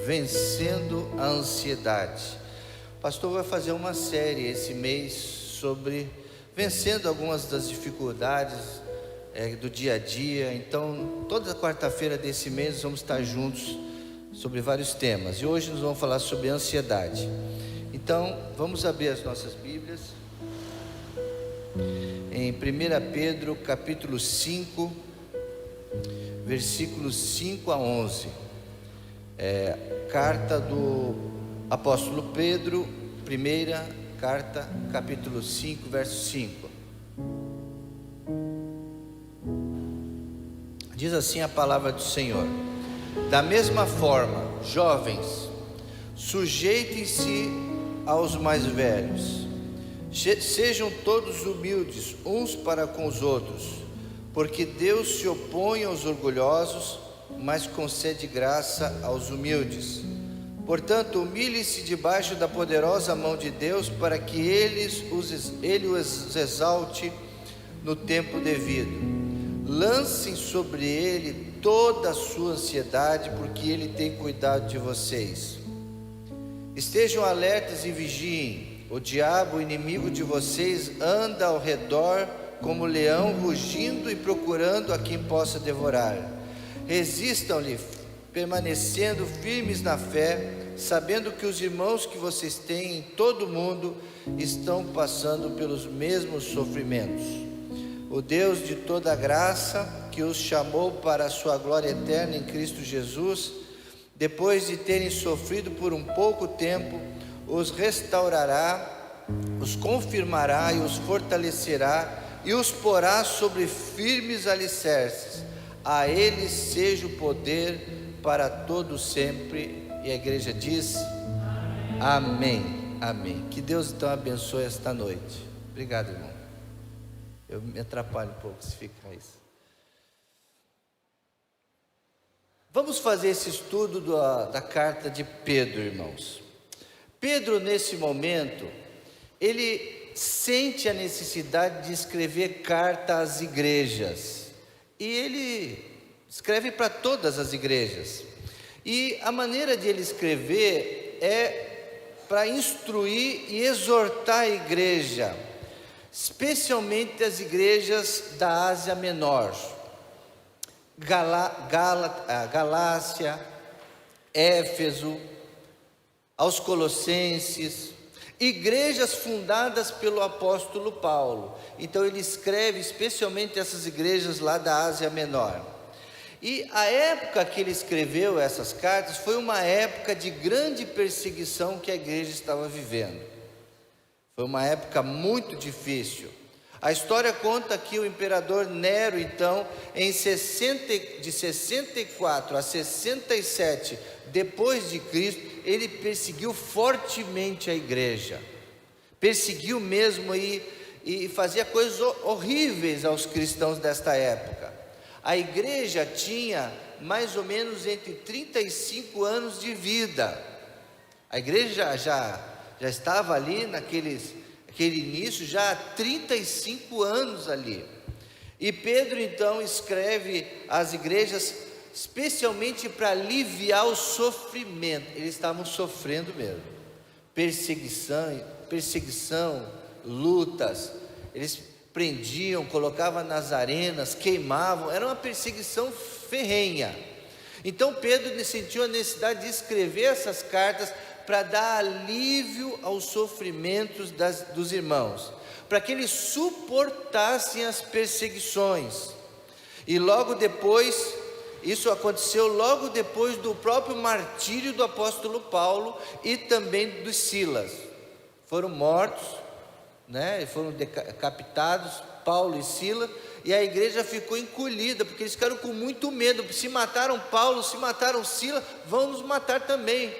Vencendo a ansiedade. O pastor vai fazer uma série esse mês sobre vencendo algumas das dificuldades do dia a dia. Então, toda quarta-feira desse mês vamos estar juntos sobre vários temas. E hoje nós vamos falar sobre ansiedade. Então, vamos abrir as nossas Bíblias em 1 Pedro capítulo 5, versículos 5 a 11. Carta do apóstolo Pedro, primeira carta, capítulo 5, verso 5. Diz assim a palavra do Senhor: da mesma forma, jovens, sujeitem-se aos mais velhos, sejam todos humildes uns para com os outros, porque Deus se opõe aos orgulhosos, mas concede graça aos humildes. Portanto, humilhe-se debaixo da poderosa mão de Deus, para que Ele os exalte no tempo devido. Lancem sobre Ele toda a sua ansiedade, porque Ele tem cuidado de vocês. Estejam alertas e vigiem. O diabo, o inimigo de vocês, anda ao redor como leão, rugindo e procurando a quem possa devorar. Resistam-lhe, permanecendo firmes na fé, sabendo que os irmãos que vocês têm em todo o mundo estão passando pelos mesmos sofrimentos. O Deus de toda a graça, que os chamou para a sua glória eterna em Cristo Jesus, depois de terem sofrido por um pouco tempo, os restaurará, os confirmará e os fortalecerá, e os porá sobre firmes alicerces. A Ele seja o poder para todo sempre. E a igreja diz: amém, amém. Que Deus então abençoe esta noite. Obrigado, irmão. Eu me atrapalho um pouco se ficar isso. Vamos fazer esse estudo da carta de Pedro, irmãos. Pedro, nesse momento, ele sente a necessidade de escrever carta às igrejas. E ele escreve para todas as igrejas. E a maneira de ele escrever é para instruir e exortar a igreja, especialmente as igrejas da Ásia Menor, Galácia, Éfeso, aos Colossenses, igrejas fundadas pelo apóstolo Paulo. Então ele escreve especialmente essas igrejas lá da Ásia Menor. E a época que ele escreveu essas cartas foi uma época de grande perseguição que a igreja estava vivendo. Foi uma época muito difícil. A história conta que o imperador Nero, então, de 64 a 67 depois de Cristo, ele perseguiu fortemente a igreja. Perseguiu mesmo e fazia coisas horríveis aos cristãos desta época. A igreja tinha mais ou menos entre 35 anos de vida. A igreja já estava ali naquele início, já há 35 anos ali. E Pedro então escreve às igrejas especialmente para aliviar o sofrimento. Eles estavam sofrendo mesmo. Perseguição, lutas. Eles prendiam, colocavam nas arenas, queimavam. Era uma perseguição ferrenha. Então Pedro sentiu a necessidade de escrever essas cartas para dar alívio aos sofrimentos dos irmãos, para que eles suportassem as perseguições. E logo depois, isso aconteceu logo depois do próprio martírio do apóstolo Paulo e também dos Silas. Foram mortos, foram decapitados, Paulo e Silas, e a igreja ficou encolhida, porque eles ficaram com muito medo. Se mataram Paulo, se mataram Silas, vão nos matar também.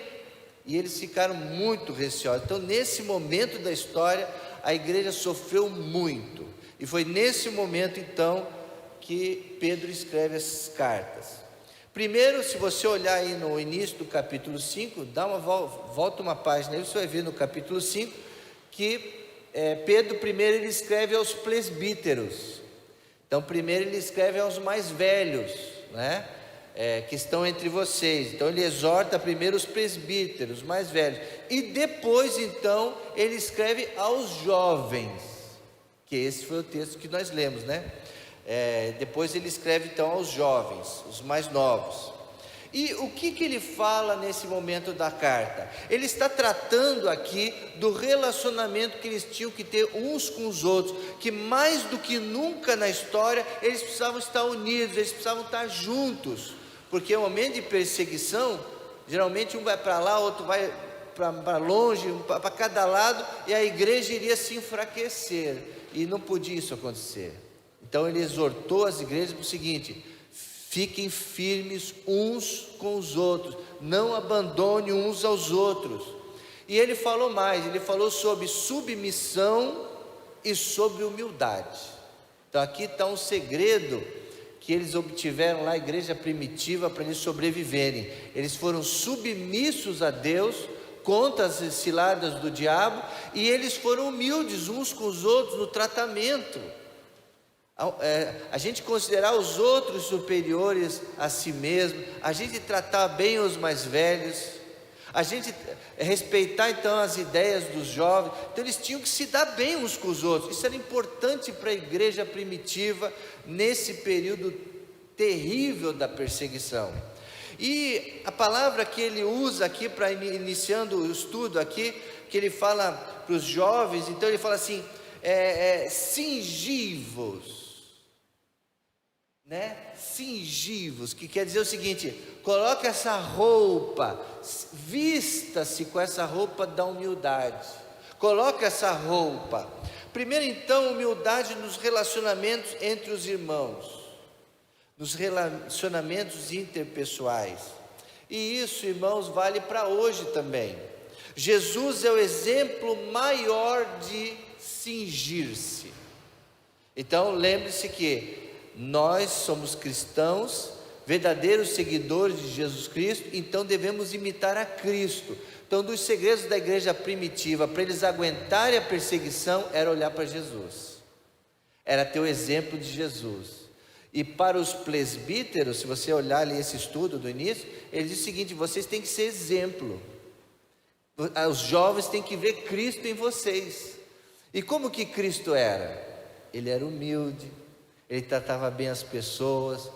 E eles ficaram muito receosos. Então, nesse momento da história, a igreja sofreu muito. E foi nesse momento, então, que Pedro escreve essas cartas. Primeiro, se você olhar aí no início do capítulo 5, dá uma volta uma página aí, você vai ver no capítulo 5, que Pedro primeiro ele escreve aos presbíteros. Então primeiro ele escreve aos mais velhos, que estão entre vocês. Então ele exorta primeiro os presbíteros mais velhos, e depois então ele escreve aos jovens, que esse foi o texto que nós lemos, né? Depois ele escreve então aos jovens, os mais novos. E o que ele fala nesse momento da carta? Ele está tratando aqui do relacionamento que eles tinham que ter uns com os outros, que mais do que nunca na história, eles precisavam estar unidos, eles precisavam estar juntos, porque o momento de perseguição, geralmente um vai para lá, outro vai para longe, para cada lado, e a igreja iria se enfraquecer, e não podia isso acontecer. Então ele exortou as igrejas para o seguinte: fiquem firmes uns com os outros, não abandone uns aos outros. E ele falou mais, ele falou sobre submissão e sobre humildade. Então aqui está um segredo que eles obtiveram lá, a igreja primitiva, para eles sobreviverem. Eles foram submissos a Deus contra as ciladas do diabo, e eles foram humildes uns com os outros no tratamento. A gente considerar os outros superiores a si mesmo, a gente tratar bem os mais velhos, a gente respeitar então as ideias dos jovens. Então eles tinham que se dar bem uns com os outros. Isso era importante para a igreja primitiva nesse período terrível da perseguição. E a palavra que ele usa aqui para iniciando o estudo aqui, que ele fala para os jovens, então ele fala assim: cingivos, né? Cingivos, que quer dizer o seguinte: coloque essa roupa, vista-se com essa roupa da humildade, coloque essa roupa. Primeiro então, humildade nos relacionamentos entre os irmãos, nos relacionamentos interpessoais. E isso, irmãos, vale para hoje também. Jesus é o exemplo maior de cingir-se. Então lembre-se que nós somos cristãos, verdadeiros seguidores de Jesus Cristo, então devemos imitar a Cristo. Então, dos segredos da igreja primitiva, para eles aguentarem a perseguição, era olhar para Jesus, era ter o exemplo de Jesus. E para os presbíteros, se você olhar ali esse estudo do início, ele diz o seguinte: vocês têm que ser exemplo, os jovens têm que ver Cristo em vocês. E como que Cristo era? Ele era humilde, ele tratava bem as pessoas,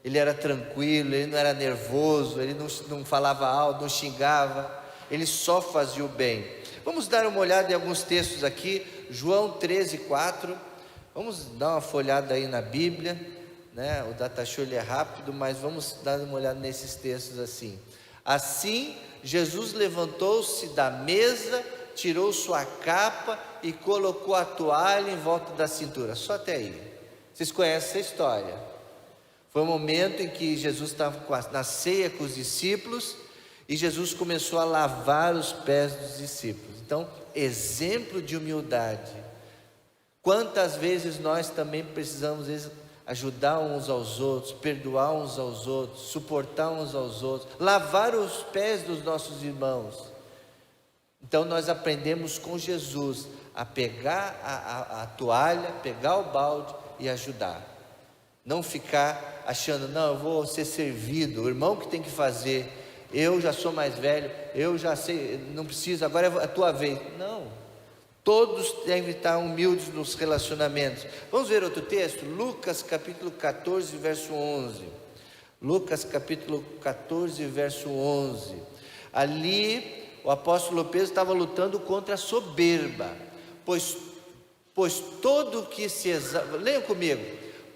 ele era tranquilo, ele não era nervoso, ele não falava alto, não xingava, ele só fazia o bem. Vamos dar uma olhada em alguns textos aqui. João 13:4, vamos dar uma folhada aí na Bíblia, né? O datashow é rápido, mas vamos dar uma olhada nesses textos assim. Assim, Jesus levantou-se da mesa, tirou sua capa e colocou a toalha em volta da cintura. Só até aí. Vocês conhecem essa história? Foi um momento em que Jesus estava na ceia com os discípulos, e Jesus começou a lavar os pés dos discípulos. Então, exemplo de humildade. Quantas vezes nós também precisamos, às vezes, ajudar uns aos outros, perdoar uns aos outros, suportar uns aos outros, lavar os pés dos nossos irmãos. Então nós aprendemos com Jesus a pegar a toalha, pegar o balde e ajudar. Não ficar achando: não, eu vou ser servido, o irmão que tem que fazer, eu já sou mais velho, eu já sei, não preciso, agora é a tua vez. Não, todos devem estar humildes nos relacionamentos. Vamos ver outro texto? Lucas capítulo 14, verso 11. Lucas capítulo 14, verso 11. Ali o apóstolo Pedro estava lutando contra a soberba, pois todo que se exalta, leiam comigo: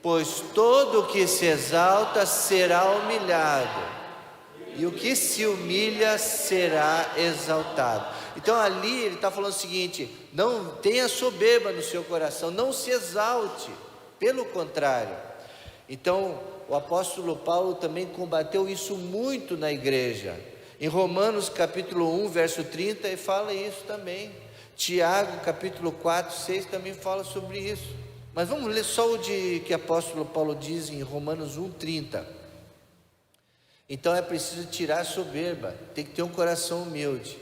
pois todo que se exalta será humilhado, e o que se humilha será exaltado. Então ali ele está falando o seguinte: não tenha soberba no seu coração, não se exalte, pelo contrário. Então o apóstolo Paulo também combateu isso muito na igreja. Em Romanos capítulo 1, verso 30, ele fala isso também. Tiago capítulo 4, 6 também fala sobre isso. Mas vamos ler só o que o apóstolo Paulo diz em Romanos 1, 30. Então é preciso tirar a soberba, tem que ter um coração humilde.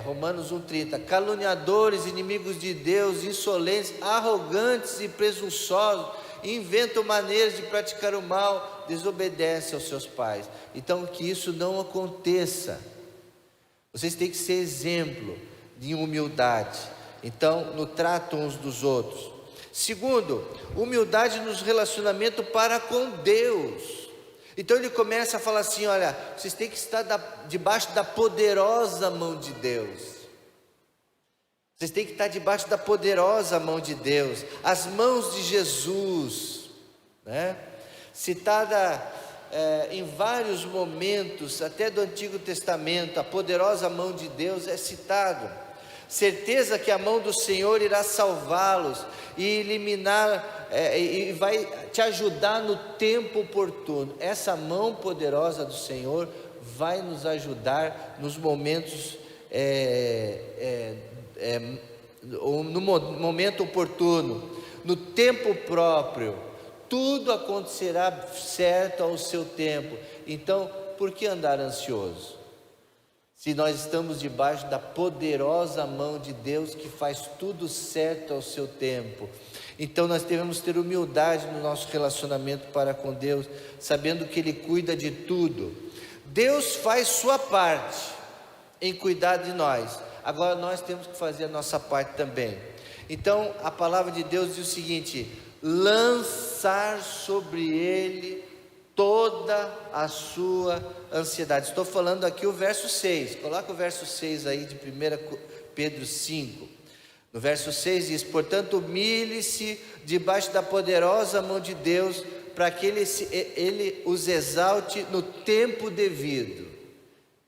Romanos 1, 30. Caluniadores, inimigos de Deus, insolentes, arrogantes e presunçosos, inventam maneiras de praticar o mal, desobedecem aos seus pais. Então, que isso não aconteça. Vocês têm que ser exemplo de humildade. Então, no trato uns dos outros. Segundo, humildade nos relacionamentos para com Deus. Então ele começa a falar assim: olha, vocês têm que estar debaixo da poderosa mão de Deus. Vocês têm que estar debaixo da poderosa mão de Deus, as mãos de Jesus, né? Citada em vários momentos, até do Antigo Testamento, a poderosa mão de Deus é citado. Certeza que a mão do Senhor irá salvá-los e eliminar, e vai te ajudar no tempo oportuno. Essa mão poderosa do Senhor vai nos ajudar nos momentos, no momento oportuno, no tempo próprio. Tudo acontecerá certo ao seu tempo. Então, por que andar ansioso? Se nós estamos debaixo da poderosa mão de Deus que faz tudo certo ao seu tempo. Então nós devemos ter humildade no nosso relacionamento para com Deus, sabendo que Ele cuida de tudo. Deus faz sua parte em cuidar de nós. Agora nós temos que fazer a nossa parte também. Então a palavra de Deus diz o seguinte: lançar sobre Ele toda a sua ansiedade. Estou falando aqui o verso 6, coloca o verso 6 aí de 1 Pedro 5, no verso 6 diz: portanto humilhe-se debaixo da poderosa mão de Deus, para que Ele os exalte no tempo devido.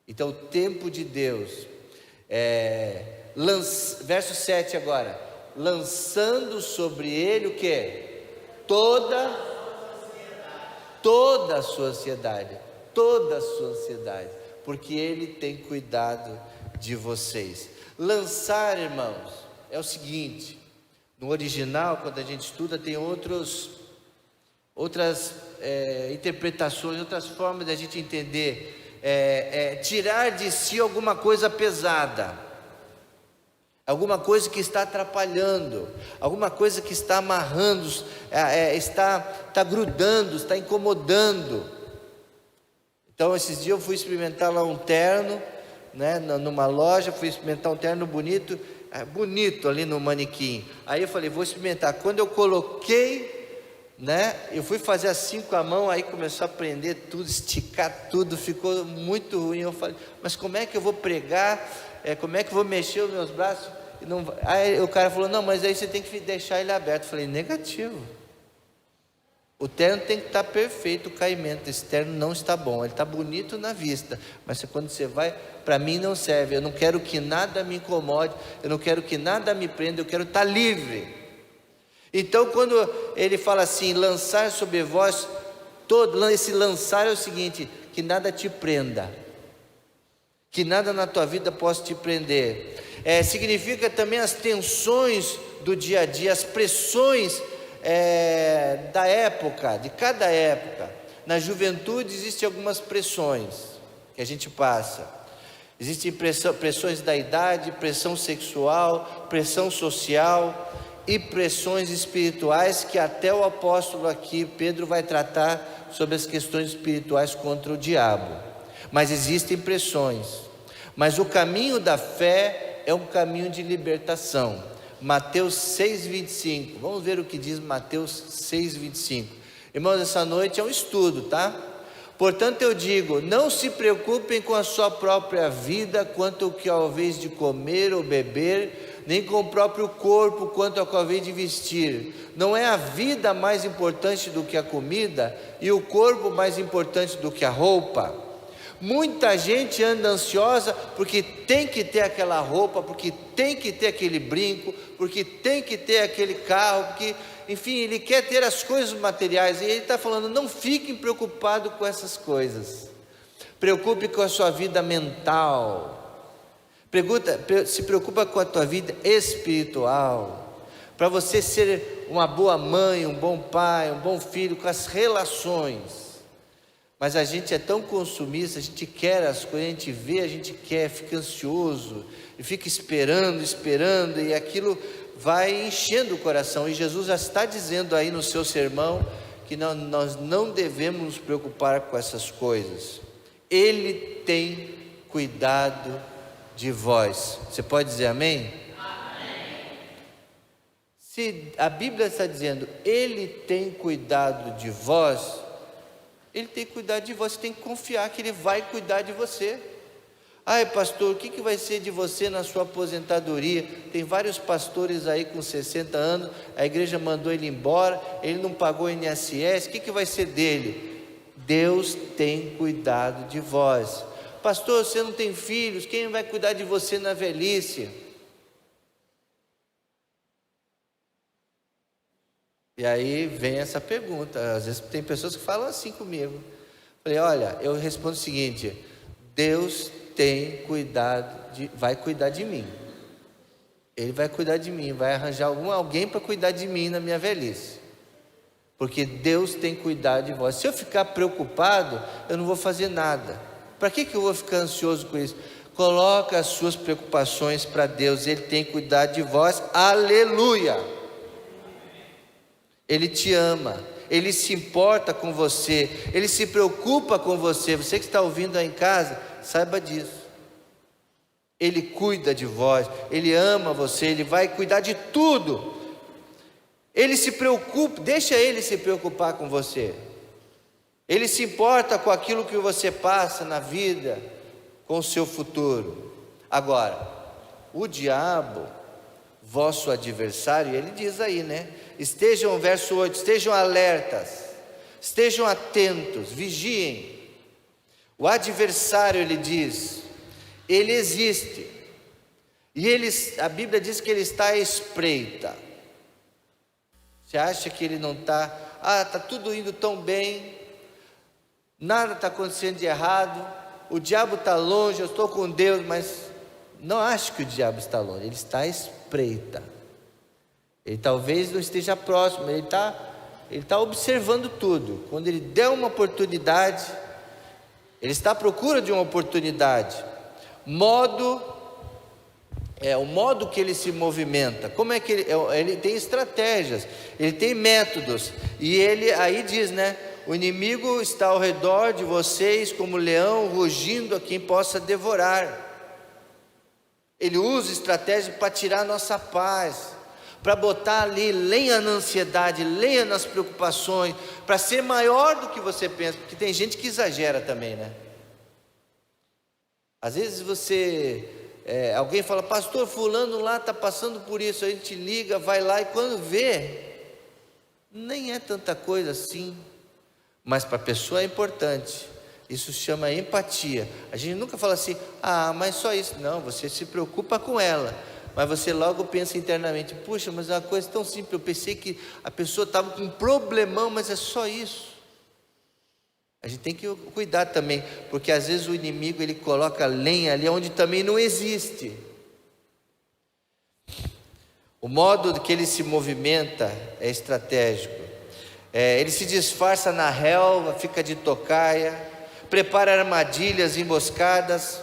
Então o tempo de Deus, verso 7 agora, lançando sobre Ele o que? Toda a sua ansiedade, porque Ele tem cuidado de vocês. Lançar, irmãos, é o seguinte: no original, quando a gente estuda, tem outras interpretações, outras formas de a gente entender. Tirar de si alguma coisa pesada, alguma coisa que está atrapalhando, alguma coisa que está amarrando, está grudando, está incomodando. Então esses dias eu fui experimentar lá um terno, né, numa loja, fui experimentar um terno bonito ali no manequim. Aí eu falei, vou experimentar. Quando eu coloquei, né, eu fui fazer assim com a mão, aí começou a prender tudo, esticar tudo, ficou muito ruim. Eu falei, mas como é que eu vou pregar? Como é que eu vou mexer os meus braços? Aí o cara falou, não, mas aí você tem que deixar ele aberto. Eu falei, negativo. O terno tem que estar perfeito, o caimento. Esse terno não está bom, ele está bonito na vista, mas quando você vai, para mim não serve. Eu não quero que nada me incomode, eu não quero que nada me prenda, eu quero estar livre. Então quando ele fala assim, lançar sobre vós, esse lançar é o seguinte: que nada te prenda, que nada na tua vida possa te prender. Significa também as tensões do dia a dia, as pressões da época, de cada época. Na juventude existem algumas pressões que a gente passa. Existem pressões da idade, pressão sexual, pressão social e pressões espirituais, que até o apóstolo aqui, Pedro, vai tratar sobre as questões espirituais contra o diabo. Mas existem pressões. Mas o caminho da fé é um caminho de libertação. Mateus 6,25, vamos ver o que diz Mateus 6,25. Irmãos, essa noite é um estudo, tá? Portanto eu digo, não se preocupem com a sua própria vida, quanto ao que haveis de comer ou beber, nem com o próprio corpo, quanto ao que haveis de vestir. Não é a vida mais importante do que a comida, e o corpo mais importante do que a roupa? Muita gente anda ansiosa porque tem que ter aquela roupa, porque tem que ter aquele brinco, porque tem que ter aquele carro, porque, enfim, ele quer ter as coisas materiais. E ele está falando, não fiquem preocupados com essas coisas. Preocupe com a sua vida mental. Se preocupa com a tua vida espiritual. Para você ser uma boa mãe, um bom pai, um bom filho, com as relações. Mas a gente é tão consumista, a gente quer as coisas, a gente vê, a gente quer, fica ansioso, e fica esperando, e aquilo vai enchendo o coração. E Jesus já está dizendo aí no seu sermão que nós não devemos nos preocupar com essas coisas. Ele tem cuidado de vós. Você pode dizer amém? Amém. Se a Bíblia está dizendo, Ele tem cuidado de vós, Ele tem cuidado de vós. Você tem que confiar que Ele vai cuidar de você. Ai, pastor, o que vai ser de você na sua aposentadoria? Tem vários pastores aí com 60 anos, a igreja mandou ele embora, ele não pagou INSS, o que vai ser dele? Deus tem cuidado de vós. Pastor, você não tem filhos, quem vai cuidar de você na velhice? E aí vem essa pergunta. Às vezes tem pessoas que falam assim comigo. Falei, olha, eu respondo o seguinte: Deus tem cuidado, vai cuidar de mim. Ele vai cuidar de mim, vai arranjar alguém para cuidar de mim na minha velhice. Porque Deus tem cuidado de vós. Se eu ficar preocupado, eu não vou fazer nada. Para que eu vou ficar ansioso com isso? Coloca as suas preocupações para Deus, Ele tem cuidado de vós. Aleluia! Ele te ama, Ele se importa com você, Ele se preocupa com você. Você que está ouvindo aí em casa, saiba disso. Ele cuida de vós, Ele ama você, Ele vai cuidar de tudo. Ele se preocupa, deixa Ele se preocupar com você. Ele se importa com aquilo que você passa na vida, com o seu futuro. Agora, o diabo, vosso adversário, ele diz aí, né? Estejam, verso 8, estejam alertas, estejam atentos, vigiem. O adversário, ele diz, ele existe. E a Bíblia diz que ele está à espreita. Você acha que ele não está? Está tudo indo tão bem, nada está acontecendo de errado, o diabo está longe, eu estou com Deus, mas não acho que o diabo está longe, ele está à espreita. Ele talvez não esteja próximo, ele está observando tudo. Quando ele der uma oportunidade, ele está à procura de uma oportunidade. O modo que ele se movimenta, como é que ele tem estratégias, ele tem métodos, e ele aí diz, né? O inimigo está ao redor de vocês como leão rugindo a quem possa devorar. Ele usa estratégia para tirar a nossa paz, para botar ali lenha na ansiedade, lenha nas preocupações, para ser maior do que você pensa, porque tem gente que exagera também, né? Às vezes alguém fala, pastor, fulano lá está passando por isso, a gente liga, vai lá, e quando vê, nem é tanta coisa assim, mas para a pessoa é importante. Isso se chama empatia. A gente nunca fala assim, mas só isso. Não, você se preocupa com ela, mas você logo pensa internamente, puxa, mas é uma coisa tão simples, eu pensei que a pessoa estava com um problemão, mas é só isso. A gente tem que cuidar também, porque às vezes o inimigo ele coloca lenha ali onde também não existe. O modo que ele se movimenta é estratégico. Ele se disfarça na relva, fica de tocaia, prepara armadilhas, emboscadas.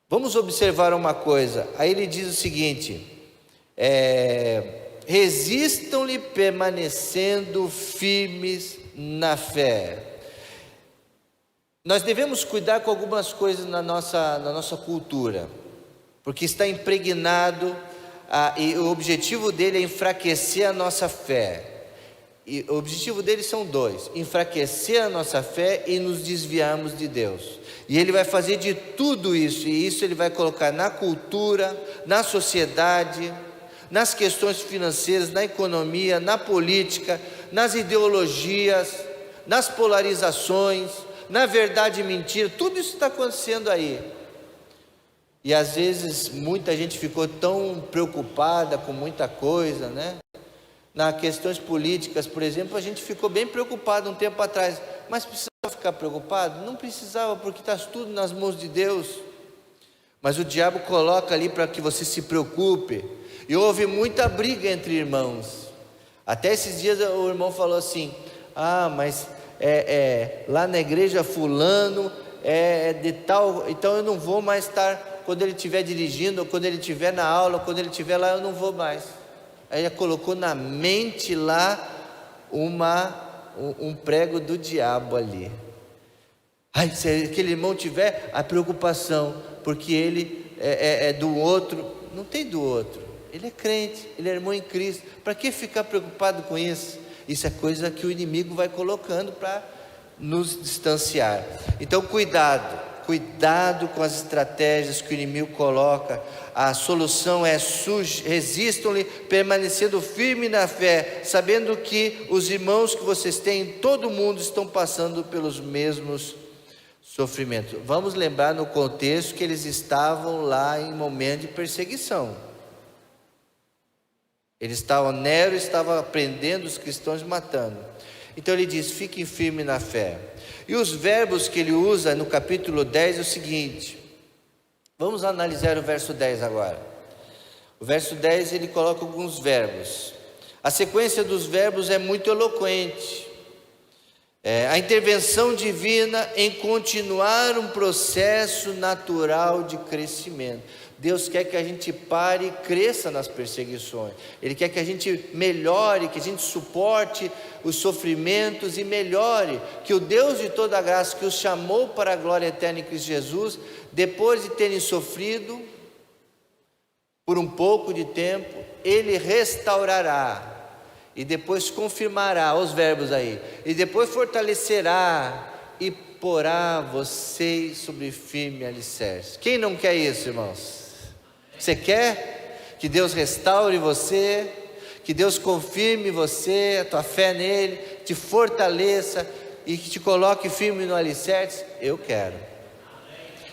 Vamos observar uma coisa. Aí ele diz o seguinte: resistam-lhe permanecendo firmes na fé. Nós devemos cuidar com algumas coisas na nossa cultura, porque está impregnado, e o objetivo dele é enfraquecer a nossa fé. E o objetivo dele são dois: enfraquecer a nossa fé e nos desviarmos de Deus. E ele vai fazer de tudo isso, e isso ele vai colocar na cultura, na sociedade, nas questões financeiras, na economia, na política, nas ideologias, nas polarizações, na verdade e mentira. Tudo isso está acontecendo aí. E às vezes muita gente ficou tão preocupada com muita coisa, né? Nas questões políticas, por exemplo, a gente ficou bem preocupado um tempo atrás, mas precisava ficar preocupado? Não precisava, porque está tudo nas mãos de Deus. Mas o diabo coloca ali para que você se preocupe, e houve muita briga entre irmãos. Até esses dias o irmão falou assim, mas lá na igreja fulano é de tal, então eu não vou mais estar quando ele estiver dirigindo, ou quando ele estiver na aula, ou quando ele estiver lá, eu não vou mais. Aí ela colocou na mente lá um prego do diabo ali. Ai, se aquele irmão tiver a preocupação, porque ele é do outro, não tem do outro, ele é crente, ele é irmão em Cristo, para que ficar preocupado com isso? Isso é coisa que o inimigo vai colocando para nos distanciar. Então cuidado com as estratégias que o inimigo coloca. A solução é: resistam-lhe, permanecendo firme na fé, sabendo que os irmãos que vocês têm em todo o mundo estão passando pelos mesmos sofrimentos. Vamos lembrar no contexto que eles estavam lá em momento de perseguição. Nero estava prendendo os cristãos e matando. Então ele diz: fiquem firmes na fé. E os verbos que ele usa no capítulo 10 é o seguinte. Vamos analisar o verso 10 agora. O verso 10 ele coloca alguns verbos. A sequência dos verbos é muito eloquente. A intervenção divina em continuar um processo natural de crescimento. Deus quer que a gente pare e cresça nas perseguições. Ele quer que a gente melhore, que a gente suporte os sofrimentos e melhore. Que o Deus de toda a graça, que os chamou para a glória eterna em Cristo Jesus, depois de terem sofrido por um pouco de tempo, Ele restaurará. E depois confirmará, os verbos aí, e depois fortalecerá e porá vocês sobre firme alicerce. Quem não quer isso, irmãos? Você quer que Deus restaure você, que Deus confirme você, a tua fé nele, te fortaleça e que te coloque firme no alicerce? Eu quero.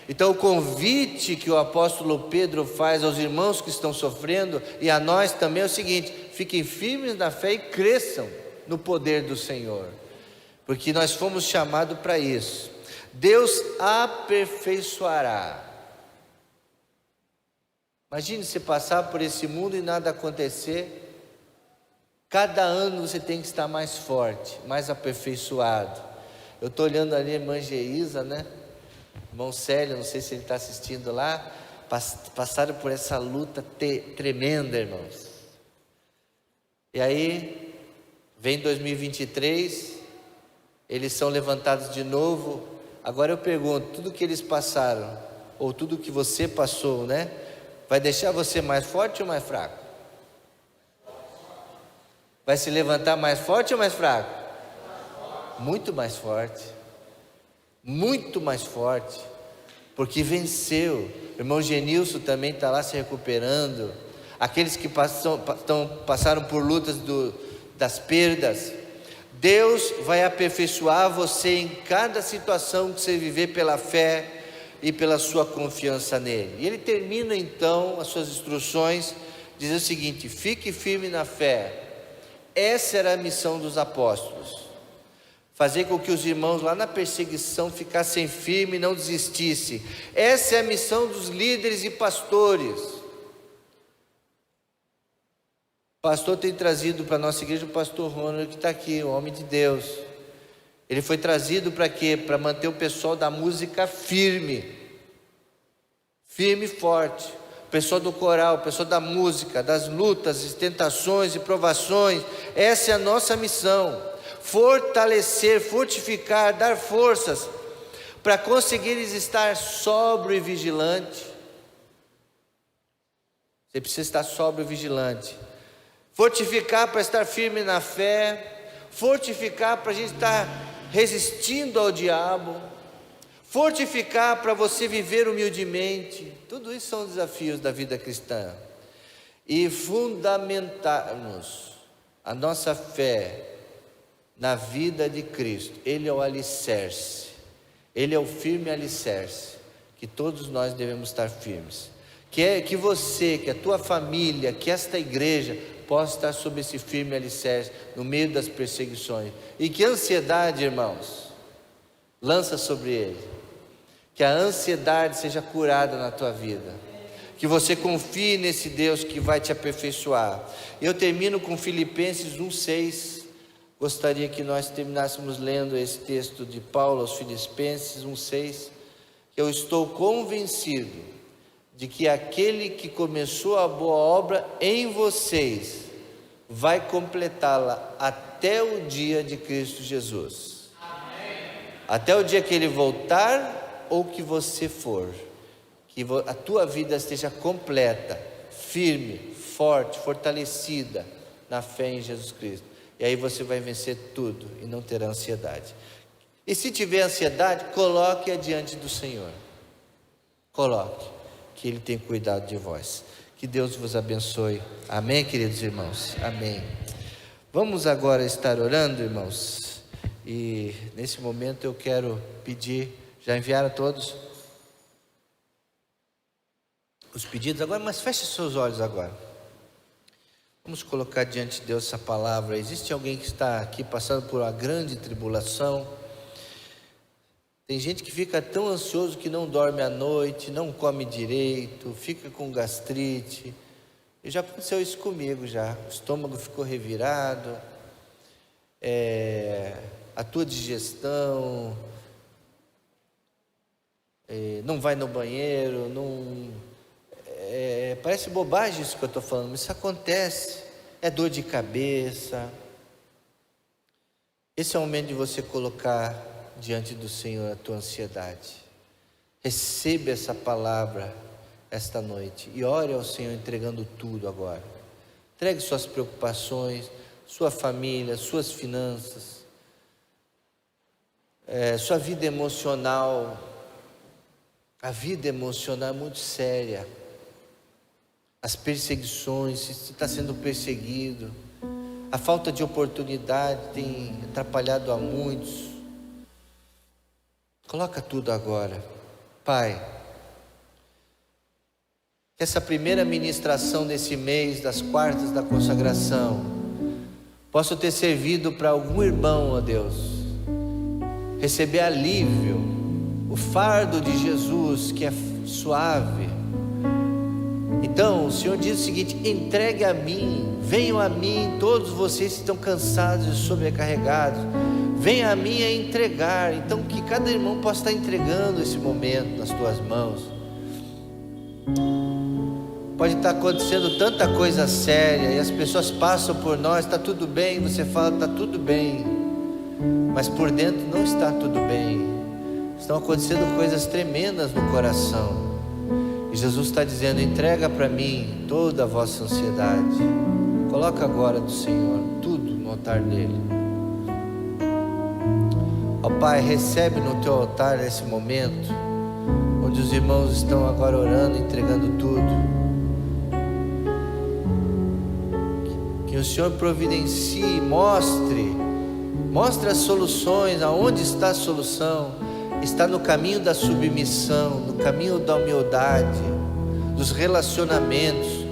Então o convite que o apóstolo Pedro faz aos irmãos que estão sofrendo e a nós também é o seguinte: fiquem firmes na fé e cresçam no poder do Senhor, porque nós fomos chamados para isso. Deus aperfeiçoará. Imagine você passar por esse mundo e nada acontecer. Cada ano você tem que estar mais forte, mais aperfeiçoado. Eu estou olhando ali a irmã Geisa, né? Irmão Célio, não sei se ele está assistindo lá. Passaram por essa luta tremenda, irmãos. E aí, vem 2023, eles são levantados de novo. Agora eu pergunto, tudo que eles passaram, ou tudo que você passou, né? Vai deixar você mais forte ou mais fraco? Vai se levantar mais forte ou mais fraco? Muito mais forte. Muito mais forte. Porque venceu. O irmão Genilson também está lá se recuperando. Aqueles que passaram por lutas das perdas. Deus vai aperfeiçoar você em cada situação que você viver pela fé e pela sua confiança nele. E ele termina então as suas instruções, diz o seguinte: fique firme na fé. Essa era a missão dos apóstolos, fazer com que os irmãos lá na perseguição ficassem firmes e não desistissem. Essa é a missão dos líderes e pastores. O pastor tem trazido para a nossa igreja o pastor Ronald, que está aqui, o homem de Deus. Ele foi trazido para quê? Para manter o pessoal da música firme e forte. O pessoal do coral, o pessoal da música, das lutas, tentações e provações. Essa é a nossa missão. Fortalecer, fortificar, dar forças para conseguires estar sóbrio e vigilante. Você precisa estar sóbrio e vigilante. Fortificar para estar firme na fé. Fortificar para a gente estar resistindo ao diabo. Fortificar para você viver humildemente. Tudo isso são desafios da vida cristã. E fundamentarmos a nossa fé na vida de Cristo. Ele é o alicerce. Ele é o firme alicerce que todos nós devemos estar firmes. Que você, que a tua família, que esta igreja possa estar sob esse firme alicerce no meio das perseguições. E que a ansiedade, irmãos, lança sobre ele. Que a ansiedade seja curada na tua vida. Que você confie nesse Deus que vai te aperfeiçoar. Eu termino com Filipenses 1:6. Gostaria que nós terminássemos lendo esse texto de Paulo aos Filipenses 1:6. Eu estou convencido de que aquele que começou a boa obra em vocês vai completá-la até o dia de Cristo Jesus. Amém. Até o dia que Ele voltar ou que você for, que a tua vida esteja completa, firme, forte, fortalecida na fé em Jesus Cristo. E aí você vai vencer tudo e não terá ansiedade. E se tiver ansiedade, coloque-a diante do Senhor. Coloque, que Ele tem cuidado de vós. Que Deus vos abençoe. Amém, queridos irmãos? Amém. Vamos agora estar orando, irmãos. E nesse momento eu quero pedir, já enviaram todos os pedidos agora, mas feche seus olhos agora. Vamos colocar diante de Deus essa palavra. Existe alguém que está aqui passando por uma grande tribulação? Tem gente que fica tão ansioso que não dorme à noite, não come direito, fica com gastrite. E já aconteceu isso comigo já. O estômago ficou revirado, a tua digestão, não vai no banheiro, parece bobagem isso que eu estou falando, mas isso acontece. É dor de cabeça. Esse é o momento de você colocar diante do Senhor a tua ansiedade. Receba essa palavra esta noite e ore ao Senhor entregando tudo agora. Entregue suas preocupações, sua família, suas finanças, sua vida emocional. A vida emocional é muito séria. As perseguições, se está sendo perseguido, a falta de oportunidade tem atrapalhado a muitos. Coloca tudo agora. Pai, que essa primeira ministração desse mês, das quartas da consagração, possa ter servido para algum irmão, ó Deus, receber alívio, o fardo de Jesus que é suave. Então o Senhor diz o seguinte: entregue a mim, venham a mim todos vocês que estão cansados e sobrecarregados, venha a mim a entregar. Então que cada irmão possa estar entregando esse momento nas tuas mãos. Pode estar acontecendo tanta coisa séria e as pessoas passam por nós, está tudo bem, você fala está tudo bem, mas por dentro não está tudo bem. Estão acontecendo coisas tremendas no coração. E Jesus está dizendo: entrega para mim toda a vossa ansiedade. Coloca agora do Senhor tudo no altar dele. Ó Pai, recebe no teu altar nesse momento, onde os irmãos estão agora orando, entregando tudo. Que o Senhor providencie, mostre as soluções. Aonde está a solução? Está no caminho da submissão, no caminho da humildade, dos relacionamentos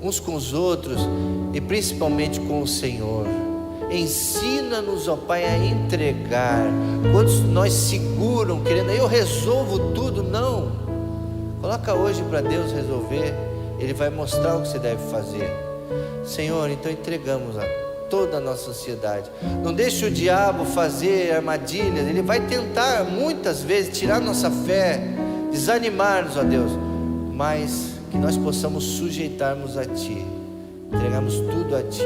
uns com os outros e principalmente com o Senhor. Ensina-nos, ó Pai, a entregar. Quantos nós seguram, querendo, eu resolvo tudo? Não. Coloca hoje para Deus resolver. Ele vai mostrar o que você deve fazer. Senhor, então entregamos toda a nossa ansiedade. Não deixe o diabo fazer armadilhas. Ele vai tentar muitas vezes tirar nossa fé, desanimar-nos, ó Deus, mas que nós possamos sujeitarmos a Ti, entregarmos tudo a Ti,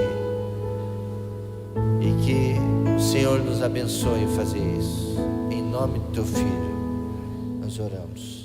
e que o Senhor nos abençoe em fazer isso. Em nome do Teu Filho nós oramos.